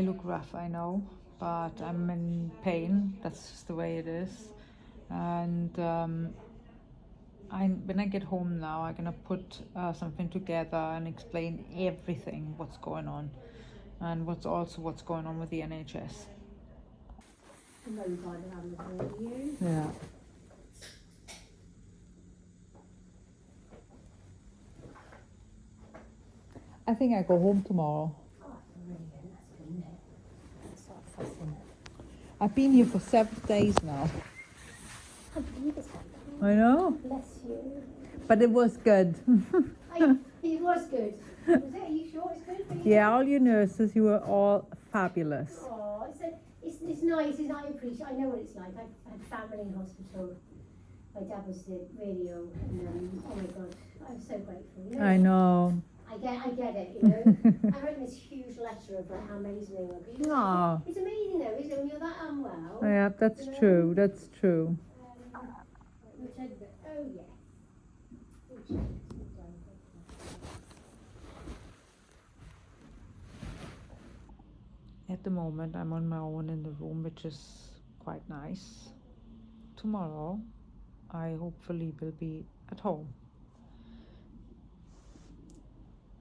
I look rough, I know, but I'm in pain. That's just the way it is. And when I get home now, I'm gonna put something together and explain everything what's going on, and what's going on with the NHS. Yeah. I think I go home tomorrow. I've been here for 7 days now. I know. Bless you. But it was good. It was good. Was it? Are you sure it's good for you? Yeah, all you nurses, you were all fabulous. Oh, it's nice. I appreciate. I know what it's like. I had family in hospital. My dad was really ill, and oh my God, I'm so grateful. You know, I know. I get it. You know, I wrote this huge letter of like how amazing they were. You know, Aw. it's amazing though, isn't it? When you're that unwell. Yeah, that's true. That's true. Which oh yeah. At the moment, I'm on my own in the room, which is quite nice. Tomorrow, I hopefully will be at home.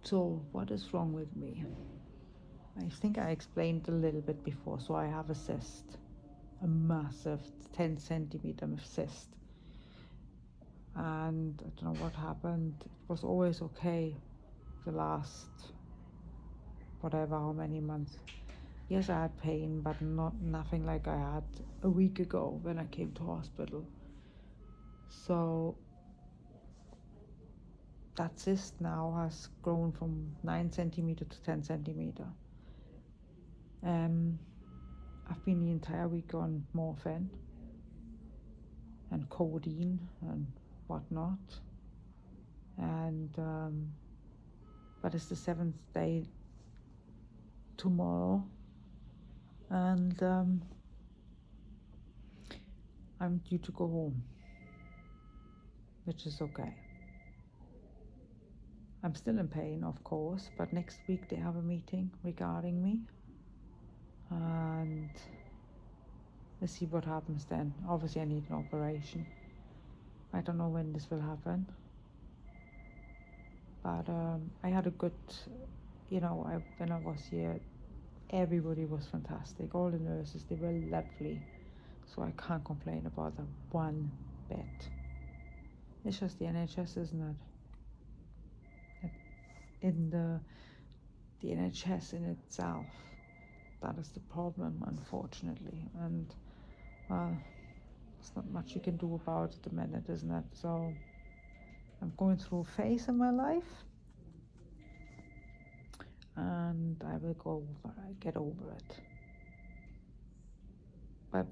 So, what is wrong with me? I think I explained a little bit before. So, I have a cyst, a massive 10 centimeter cyst. And I don't know what happened. It was always okay the last whatever, how many months. Yes, I had pain, but nothing like I had a week ago when I came to hospital. So that cyst now has grown from 9 centimeter to 10 centimeter. I've been the entire week on morphine and codeine and whatnot. And but it's the 7th day tomorrow. And I'm due to go home, which is okay. I'm still in pain, of course, but next week they have a meeting regarding me, and let's see what happens then. Obviously I need an operation. I don't know when this will happen, but I had a good, when I was here, everybody was fantastic. All the nurses, they were lovely. So I can't complain about them one bit. It's just the NHS, isn't it? In the NHS in itself, that is the problem, unfortunately. And there's not much you can do about it at the minute, isn't it? So I'm going through a phase in my life, and I will get over it. But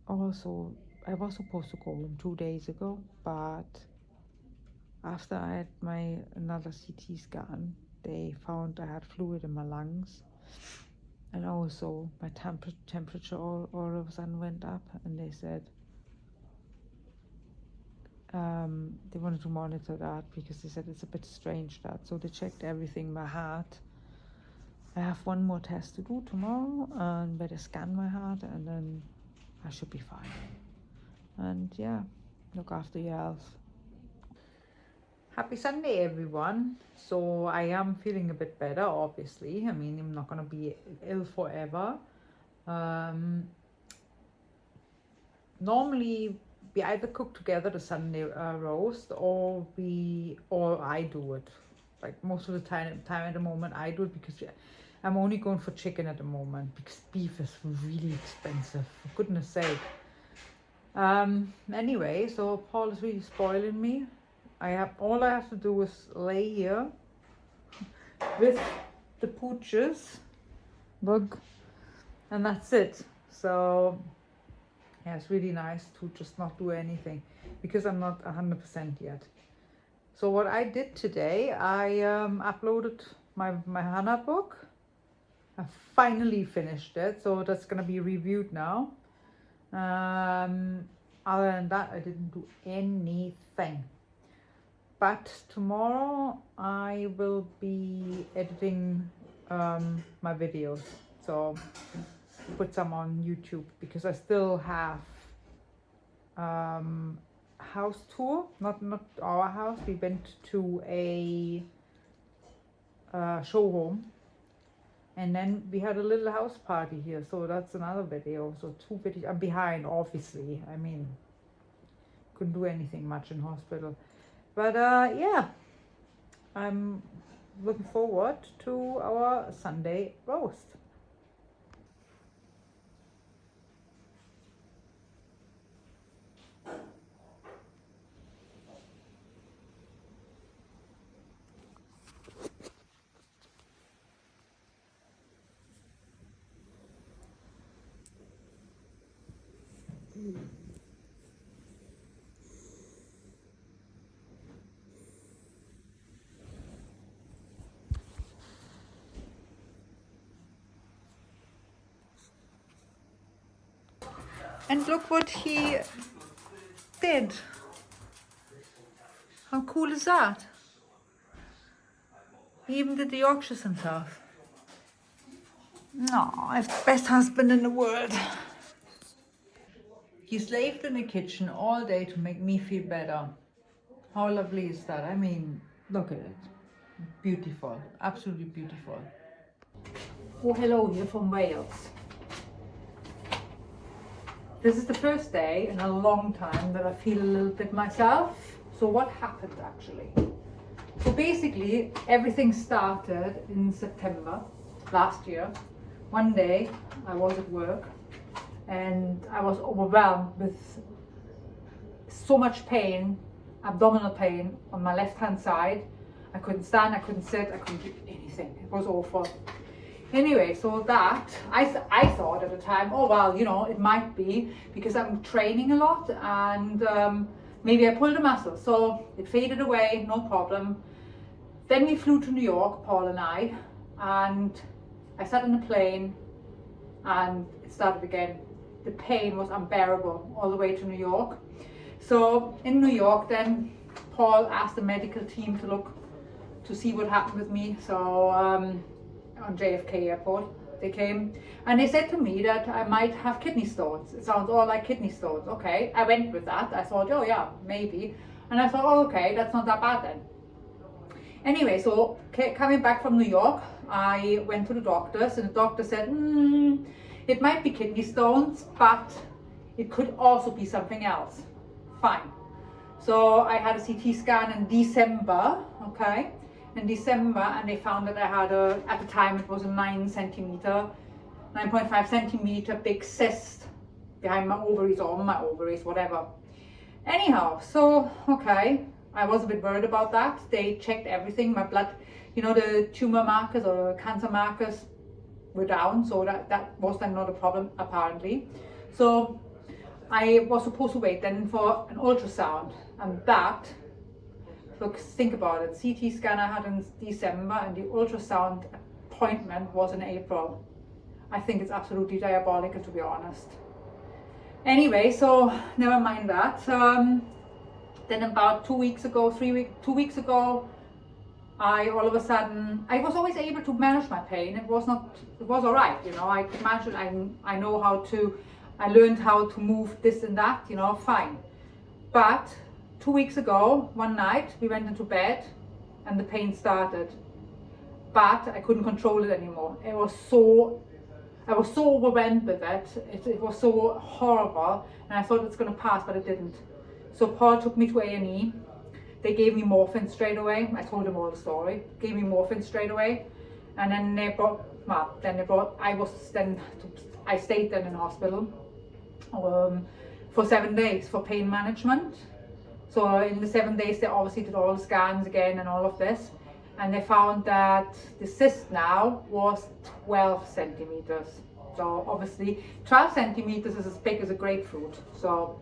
also, I was supposed to go home 2 days ago, but after I had another CT scan, they found I had fluid in my lungs, and also my temperature all of a sudden went up, and they said they wanted to monitor that because they said it's a bit strange that. So they checked everything, my heart. I have one more test to do tomorrow, and better scan my heart, and then I should be fine. And yeah, look after your health. Happy Sunday, everyone. So I am feeling a bit better, obviously. I mean, I'm not going to be ill forever. Normally, we either cook together the Sunday roast, or I do it. Like most of the time at the moment, I do it because I'm only going for chicken at the moment because beef is really expensive, for goodness sake. Anyway, so Paul is really spoiling me. All I have to do is lay here with the pooches, look, and that's it. So yeah, it's really nice to just not do anything because I'm not 100% yet. So what I did today, I uploaded my Hannah book. I finally finished it, so that's gonna be reviewed now. Other than that, I didn't do anything. But tomorrow I will be editing my videos. So put some on YouTube because I still have house tour, not our house. We went to a show home, and then we had a little house party here, so that's another video. So 2 videos. I'm behind, obviously. I mean, couldn't do anything much in hospital, but yeah, I'm looking forward to our Sunday roast. And look what he did. How cool is that? He even did the Yorkshires himself. No, I have the best husband in the world. He slaved in the kitchen all day to make me feel better. How lovely is that? I mean, look at it. Beautiful, absolutely beautiful. Oh, hello, you're from Wales. This is the first day in a long time that I feel a little bit myself. So what happened actually? So basically everything started in September last year. One day I was at work and I was overwhelmed with so much pain, abdominal pain on my left hand side. I couldn't stand, I couldn't sit, I couldn't do anything. It was awful. Anyway, so that, I thought at the time, oh well, you know, it might be because I'm training a lot and maybe I pulled a muscle. So it faded away, no problem. Then we flew to New York, Paul and I sat in a plane and it started again. The pain was unbearable all the way to New York. So in New York then, Paul asked the medical team to look to see what happened with me. So on JFK airport they came and they said to me that I might have kidney stones. It sounds all like kidney stones. Okay, I went with that. I thought, oh yeah, maybe. And I thought, oh okay, that's not that bad then. Anyway, so coming back from New York, I went to the doctors and the doctor said, it might be kidney stones, but it could also be something else. Fine. So I had a CT scan in December, okay? In December, and they found that I had at the time it was a 9.5 centimeter big cyst behind my ovaries or on my ovaries, whatever. Anyhow, so, okay, I was a bit worried about that. They checked everything, my blood, you know, the tumor markers or cancer markers were down, so that was then not a problem apparently. So I was supposed to wait then for an ultrasound, and that, look, think about it, CT scan I had in December and the ultrasound appointment was in April. I think it's absolutely diabolical, to be honest. Anyway, so never mind that. Then about 2 weeks ago, 2 weeks ago, I all of a sudden, I was always able to manage my pain. It was all right, you know, I could manage it. I know how to, I learned how to move this and that, you know, fine. But 2 weeks ago, one night, we went into bed and the pain started, but I couldn't control it anymore. I was so overwhelmed with it. It was so horrible, and I thought it's going to pass, but it didn't. So Paul took me to A&E. They gave me morphine straight away. I told him all the story. Gave me morphine straight away, and then I stayed then in hospital for 7 days for pain management. So in the 7 days, they obviously did all the scans again and all of this. And they found that the cyst now was 12 centimeters. So obviously 12 centimeters is as big as a grapefruit. So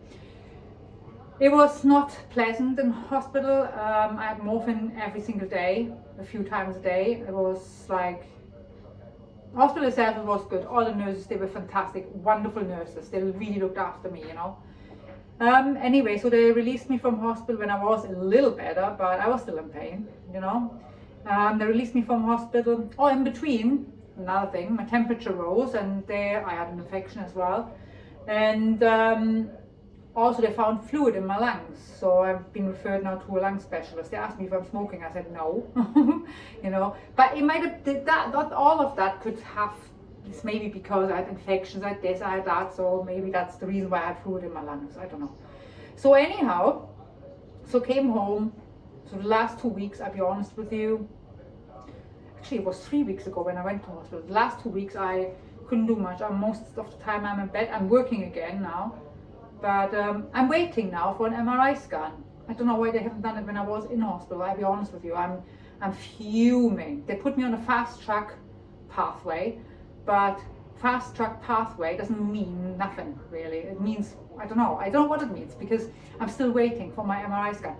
it was not pleasant in hospital. I had morphine every single day, a few times a day. It was like, hospital itself, it was good. All the nurses, they were fantastic, wonderful nurses. They really looked after me, you know. Anyway, so they released me from hospital when I was a little better, but I was still in pain, you know. They released me from hospital. Oh, in between, another thing. My temperature rose, and there I had an infection as well. And also they found fluid in my lungs, so I've been referred now to a lung specialist. They asked me if I'm smoking. I said no. You know, but it might have not all of that could have. It's maybe because I had infections, I had this, I had that, so maybe that's the reason why I had fluid in my lungs. I don't know. So anyhow, so came home. So the last 2 weeks, I'll be honest with you, actually it was 3 weeks ago when I went to hospital. The last 2 weeks I couldn't do much. Most of the time I'm in bed. I'm working again now, but I'm waiting now for an MRI scan. I don't know why they haven't done it when I was in hospital. I'll be honest with you, I'm fuming. They put me on a fast track pathway, but fast track pathway doesn't mean nothing really. It means, I don't know what it means, because I'm still waiting for my MRI scan.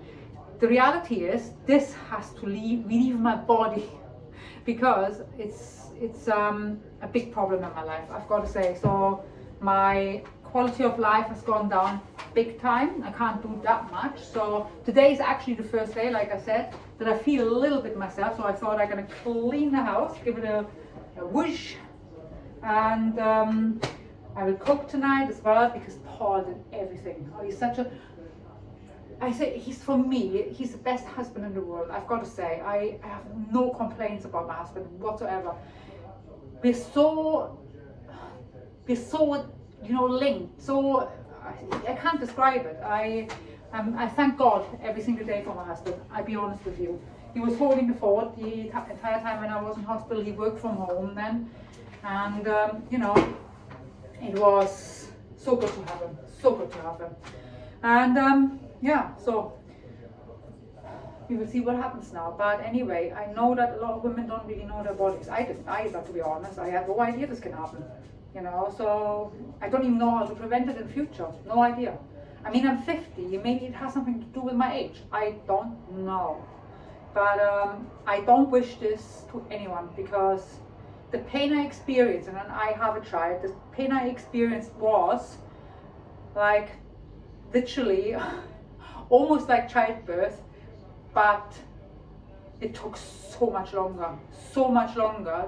The reality is this has to leave my body, because it's a big problem in my life, I've got to say. So my quality of life has gone down big time. I can't do that much. So today is actually the first day, like I said, that I feel a little bit myself. So I thought I'm gonna clean the house, give it a whoosh, and I will cook tonight as well, because Paul did everything. Oh, he's such a, I say he's, for me, he's the best husband in the world. I've got to say, I have no complaints about my husband whatsoever. We're so you know, linked. So I can't describe it. I thank God every single day for my husband. I'll be honest with you. He was holding the fort the entire time when I was in hospital. He worked from home then, and you know, it was so good to have him. So good to have him. And yeah, so we will see what happens now. But anyway, I know that a lot of women don't really know their bodies. I didn't either, to be honest. I had no idea this can happen, you know, so I don't even know how to prevent it in future. No idea. I mean, I'm 50, maybe it has something to do with my age. I don't know. But I don't wish this to anyone, because the pain I experienced, and I have a child, the pain I experienced was like literally almost like childbirth, but it took so much longer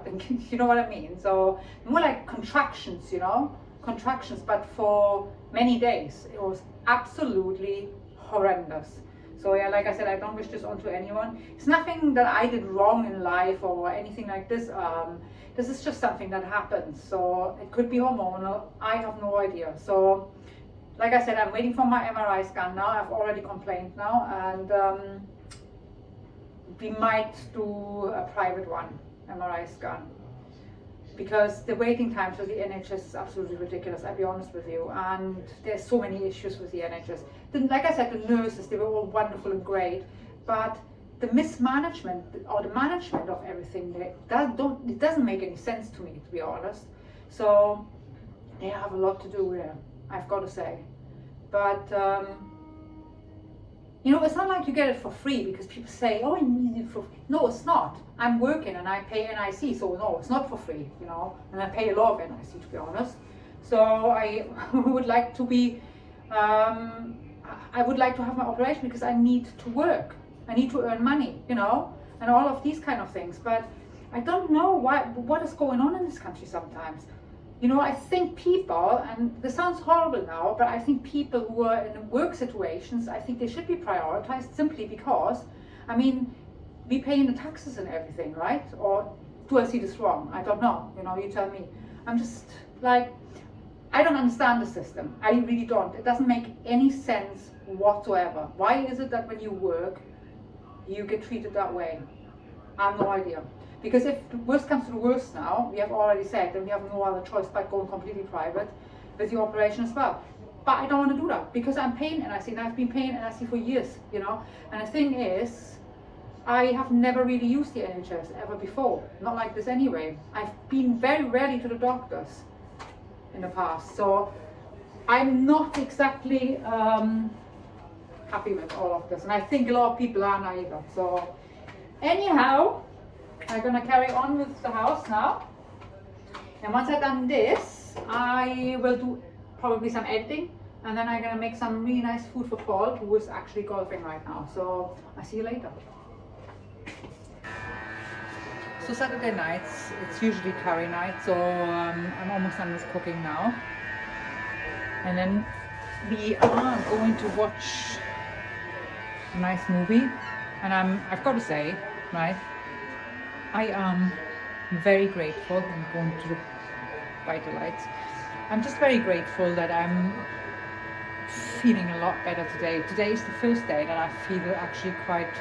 than, you know what I mean? So more like contractions, you know, contractions, but for many days. It was absolutely horrendous. So yeah, like I said, I don't wish this onto anyone. It's nothing that I did wrong in life or anything like this. This is just something that happens. So it could be hormonal. I have no idea. So like I said, I'm waiting for my MRI scan now. I've already complained now, and we might do a private one, MRI scan, because the waiting times for the NHS is absolutely ridiculous, I'll be honest with you. And there's so many issues with the NHS. Then, like I said, the nurses, they were all wonderful and great, but the mismanagement or the management of everything, it doesn't make any sense to me, to be honest. So they have a lot to do there, I've got to say. But you know, it's not like you get it for free, because people say, oh, you need it for free. No, it's not. I'm working and I pay NIC, so no, it's not for free, you know, and I pay a lot of NIC, to be honest. So I would like to be, I would like to have my operation because I need to work. I need to earn money, you know, and all of these kind of things. But I don't know what is going on in this country sometimes. You know, I think people, and this sounds horrible now, but I think people who are in work situations, I think they should be prioritized, simply because, I mean, we pay in the taxes and everything, right? Or do I see this wrong? I don't know, you know, you tell me. I'm just like, I don't understand the system. I really don't. It doesn't make any sense whatsoever. Why is it that when you work, you get treated that way? I have no idea. Because if the worst comes to the worst now, we have already said, then we have no other choice but going completely private with the operation as well. But I don't want to do that, because I'm paying NIC, and I've been paying NIC for years, you know. And the thing is, I have never really used the NHS ever before. Not like this anyway. I've been very rarely to the doctors in the past. So I'm not exactly happy with all of this. And I think a lot of people aren't either. So anyhow, I'm gonna carry on with the house now, and once I've done this, I will do probably some editing, and then I'm gonna make some really nice food for Paul, who is actually golfing right now. So I'll see you later. So Saturday nights, it's usually curry night, so I'm almost done with cooking now. And then we are going to watch a nice movie. And I've got to say, right, I am very grateful. I'm going to the brighter lights. I'm just very grateful that I'm feeling a lot better today. Today is the first day that I feel actually quite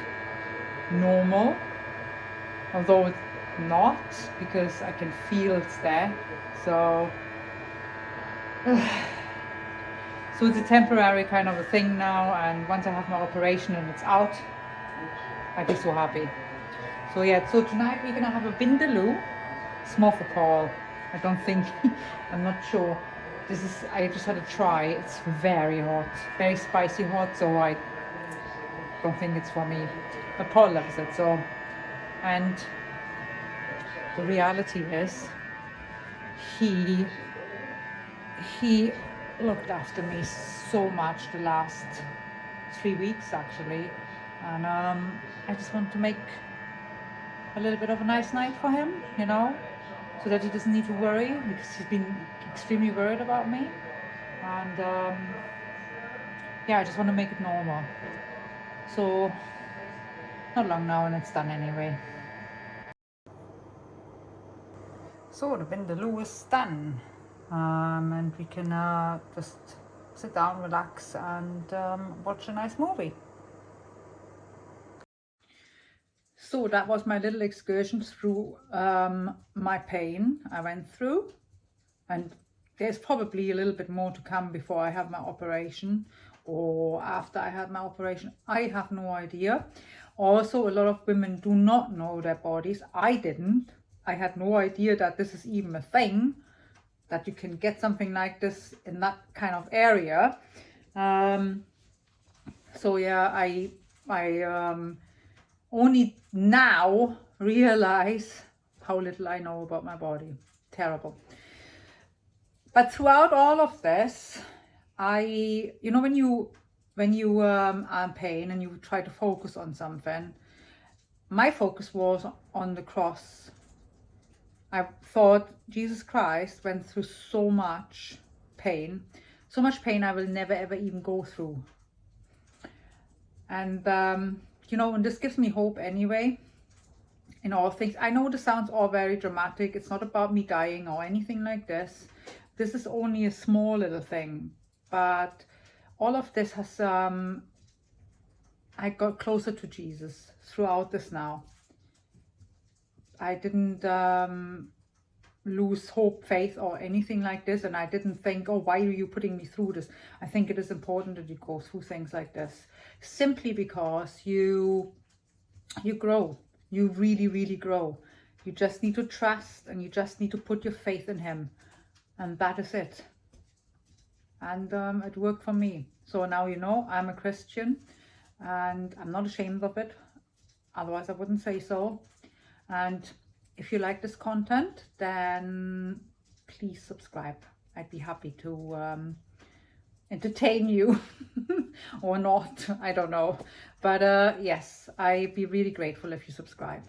normal, although it's not, because I can feel it's there. So so it's a temporary kind of a thing now, and once I have my operation and it's out, I'd be so happy. So yeah, so tonight we're gonna have a vindaloo. It's more for Paul. I don't think, I'm not sure. I just had a try. It's very hot, very spicy hot, so I don't think it's for me. But Paul loves it, so. And the reality is, he looked after me so much the last 3 weeks actually, and I just want to make a little bit of a nice night for him, you know, so that he doesn't need to worry, because he's been extremely worried about me. And yeah, I just want to make it normal. So not long now and it's done anyway. So the vindaloo is done, and we can just sit down, relax, and watch a nice movie. So that was my little excursion through my pain I went through, and there's probably a little bit more to come before I have my operation or after I had my operation. I have no idea. Also, a lot of women do not know their bodies. I didn't. I had no idea that this is even a thing, that you can get something like this in that kind of area. So yeah, I only now realize how little I know about my body. Terrible. But throughout all of this, you know, when you are in pain and you try to focus on something, my focus was on the cross. I thought Jesus Christ went through so much pain I will never ever even go through. And you know, and this gives me hope anyway in all things. I know this sounds all very dramatic. It's not about me dying or anything like this. This is only a small little thing, but all of this has I got closer to Jesus throughout this now. I didn't lose hope, faith, or anything like this, and I didn't think, oh, why are you putting me through this? I think it is important that you go through things like this, simply because you grow. You really, really grow. You just need to trust, and you just need to put your faith in him, and that is it. And it worked for me. So now you know I'm a Christian, and I'm not ashamed of it, otherwise I wouldn't say so. And if you like this content, then please subscribe. I'd be happy to entertain you or not, I don't know. But yes, I'd be really grateful if you subscribe.